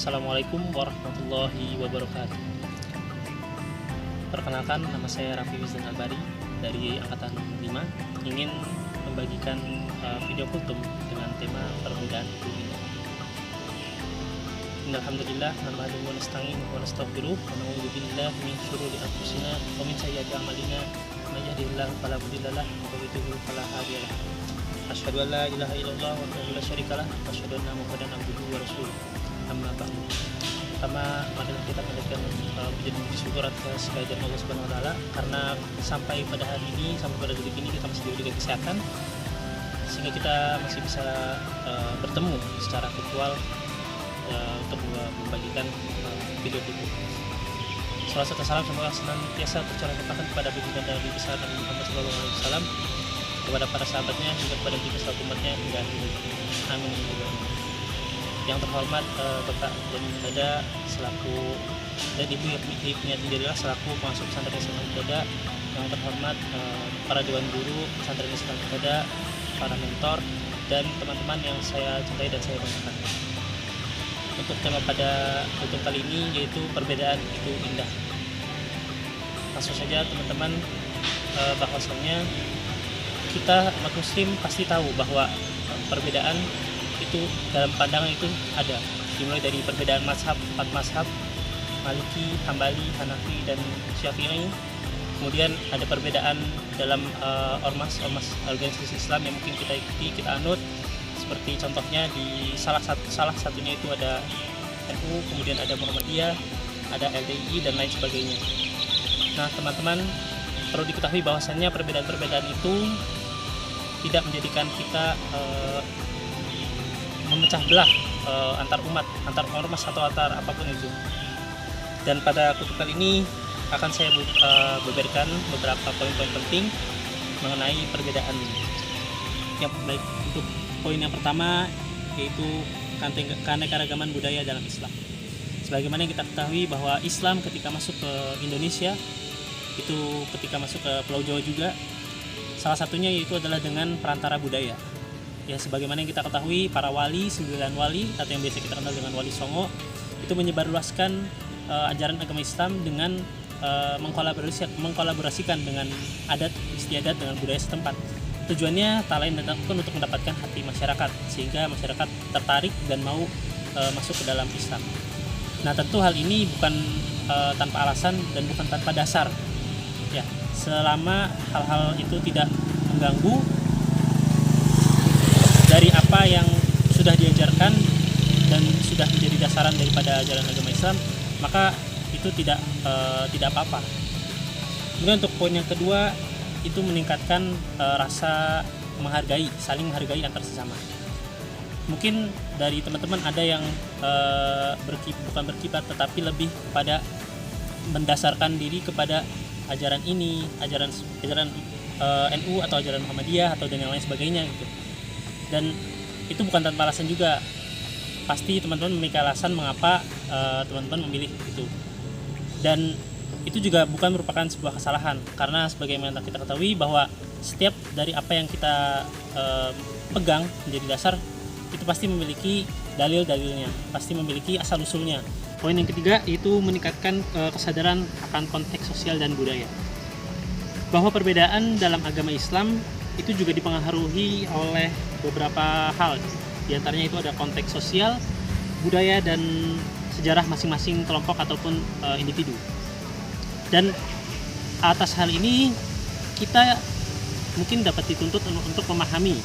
Assalamualaikum warahmatullahi wabarakatuh. Perkenalkan, nama saya Raffi Wisdan Albari dari Angkatan 5, ingin membagikan video kultum dengan tema perbedaan itu indah. Alhamdulillah, nahmaduhu wa nasta'inuhu wa nastaghfiruh wa na'udzu billahi min syururi anfusina wa min sayyiati a'malina may yahdihillahu fala mudilla lahu wa may yudlil fala hadiya lahu. Asyhadu an la ilaha illallah wa la syarika lahu wa asyhadu anna Muhammadan abduhu wa rasuluh. Amma ba'du. Pertama, marilah kita panjatkan puji syukur atas kehadiran Allah Subhanahu wa taala karena sampai pada hari ini, sampai pada detik ini kita masih diberikan kesehatan sehingga kita masih bisa bertemu secara virtual untuk membagikan video itu. Salawat serta salam semoga senantiasa tercurahkan kepada baginda Nabi besar Nabi Muhammad SAW, kepada para sahabatnya hingga kepada kita selaku umatnya hingga akhir. Amin. Yang terhormat Bapak dan Dada selaku dan Ibu Hipniat Jadilah selaku pengasuh pesantren Islam Dada, yang terhormat para dewan guru pesantren Islam Dada, para mentor dan teman-teman yang saya cintai dan saya banggakan. Untuk tema pada kultum kali ini yaitu perbedaan itu indah. Langsung saja teman-teman, bahwasannya kita umat muslim pasti tahu bahwa perbedaan itu dalam pandangan itu ada, dimulai dari perbedaan mazhab, 4 mazhab, Maliki, Hambali, Hanafi, dan Syafi'i. Kemudian ada perbedaan dalam ormas organisasi Islam yang mungkin kita ikuti, kita anut, seperti contohnya di salah satunya itu ada NU, kemudian ada Muhammadiyah, ada LDI, dan lain sebagainya. Nah teman-teman, perlu diketahui bahwasannya perbedaan-perbedaan itu tidak menjadikan kita memecah belah antar umat, antar ormas atau antar apapun itu. Dan pada kultum kali ini akan saya beberkan beberapa poin-poin penting mengenai perbedaan ini. Yang baik, untuk poin yang pertama yaitu keanekaragaman budaya dalam Islam. Sebagaimana yang kita ketahui bahwa Islam ketika masuk ke Indonesia, itu ketika masuk ke Pulau Jawa juga, salah satunya yaitu adalah dengan perantara budaya. Ya, sebagaimana yang kita ketahui, para wali, 9 wali atau yang biasa kita kenal dengan Wali Songo, itu menyebarluaskan ajaran agama Islam dengan mengkolaborasikan dengan adat istiadat dengan budaya setempat. Tujuannya tak lain dan bukan untuk mendapatkan hati masyarakat, sehingga masyarakat tertarik dan mau masuk ke dalam Islam. Nah, tentu hal ini bukan tanpa alasan dan bukan tanpa dasar. Ya, selama hal-hal itu tidak mengganggu dari apa yang sudah diajarkan dan sudah menjadi dasaran daripada ajaran agama Islam, maka itu tidak apa-apa. Kemudian untuk poin yang kedua, itu meningkatkan rasa menghargai, saling menghargai antar sesama. Mungkin dari teman-teman ada yang bukan berkiblat tetapi lebih pada mendasarkan diri kepada ajaran ini, ajaran NU atau ajaran Muhammadiyah atau dan yang lain sebagainya gitu. Dan itu bukan tanpa alasan juga. Pasti teman-teman memiliki alasan mengapa teman-teman memilih itu. Dan itu juga bukan merupakan sebuah kesalahan, karena sebagaimana kita ketahui bahwa setiap dari apa yang kita pegang menjadi dasar itu pasti memiliki dalil-dalilnya, pasti memiliki asal-usulnya. Poin yang ketiga yaitu meningkatkan kesadaran akan konteks sosial dan budaya. Bahwa perbedaan dalam agama Islam itu juga dipengaruhi oleh beberapa hal. Di antaranya itu ada konteks sosial, budaya, dan sejarah masing-masing kelompok ataupun individu. Dan atas hal ini kita mungkin dapat dituntut untuk memahami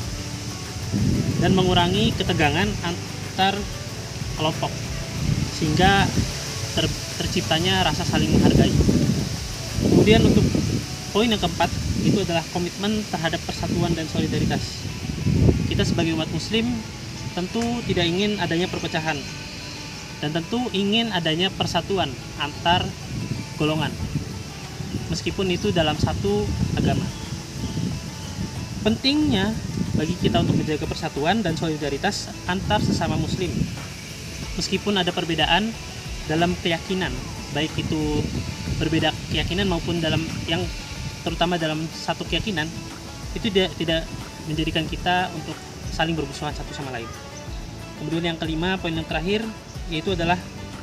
dan mengurangi ketegangan antar kelompok sehingga terciptanya rasa saling menghargai. Kemudian untuk poin yang keempat itu adalah komitmen terhadap persatuan dan solidaritas. Kita sebagai umat muslim tentu tidak ingin adanya perpecahan dan tentu ingin adanya persatuan antar golongan, meskipun itu dalam satu agama. Pentingnya bagi kita untuk menjaga persatuan dan solidaritas antar sesama muslim, meskipun ada perbedaan dalam keyakinan, baik itu berbeda keyakinan maupun dalam yang terutama dalam satu keyakinan, itu tidak menjadikan kita untuk saling bermusuhan satu sama lain. Kemudian yang kelima, poin yang terakhir, yaitu adalah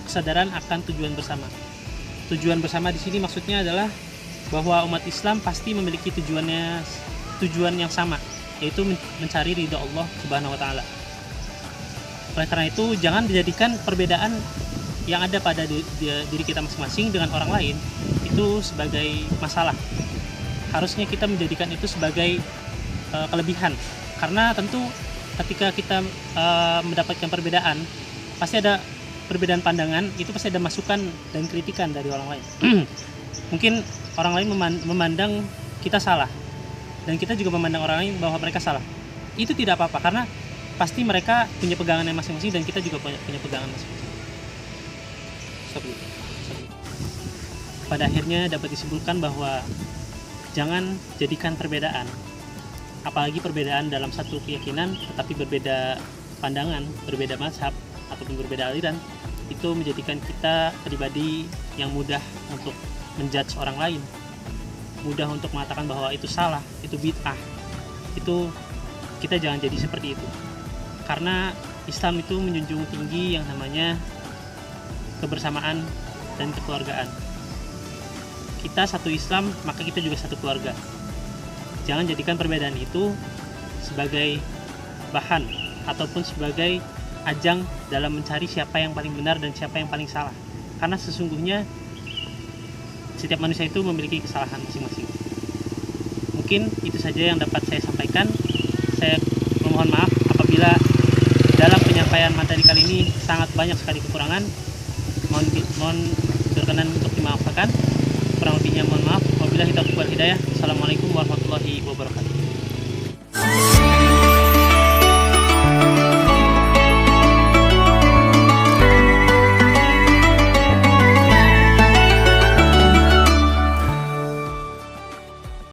kesadaran akan tujuan bersama. Tujuan bersama di sini maksudnya adalah bahwa umat Islam pasti memiliki tujuan yang sama, yaitu mencari ridha Allah Subhanahu wa taala. Oleh karena itu, jangan dijadikan perbedaan yang ada pada diri kita masing-masing dengan orang lain itu sebagai masalah. Harusnya kita menjadikan itu sebagai kelebihan, karena tentu ketika kita mendapatkan perbedaan, pasti ada perbedaan pandangan, itu pasti ada masukan dan kritikan dari orang lain. Mungkin orang lain memandang kita salah, dan kita juga memandang orang lain bahwa mereka salah. Itu tidak apa-apa, karena pasti mereka punya pegangan yang masing-masing dan kita juga punya pegangan masing-masing. Pada akhirnya dapat disimpulkan bahwa jangan jadikan perbedaan, apalagi perbedaan dalam satu keyakinan tetapi berbeda pandangan, berbeda mazhab ataupun berbeda aliran, itu menjadikan kita pribadi yang mudah untuk menjudge orang lain, mudah untuk mengatakan bahwa itu salah, itu bid'ah. Itu kita jangan jadi seperti itu, karena Islam itu menjunjung tinggi yang namanya kebersamaan dan kekeluargaan. Kita satu Islam, maka kita juga satu keluarga. Jangan jadikan perbedaan itu sebagai bahan ataupun sebagai ajang dalam mencari siapa yang paling benar dan siapa yang paling salah, karena sesungguhnya setiap manusia itu memiliki kesalahan masing-masing. Mungkin itu saja yang dapat saya sampaikan. Saya memohon maaf apabila dalam penyampaian materi kali ini sangat banyak sekali kekurangan. Mohon berkenan untuk dimaafkan. Kurang lebihnya mohon maaf. Wabillahi taufiq wal hidayah. Assalamualaikum warahmatullahi wabarakatuh.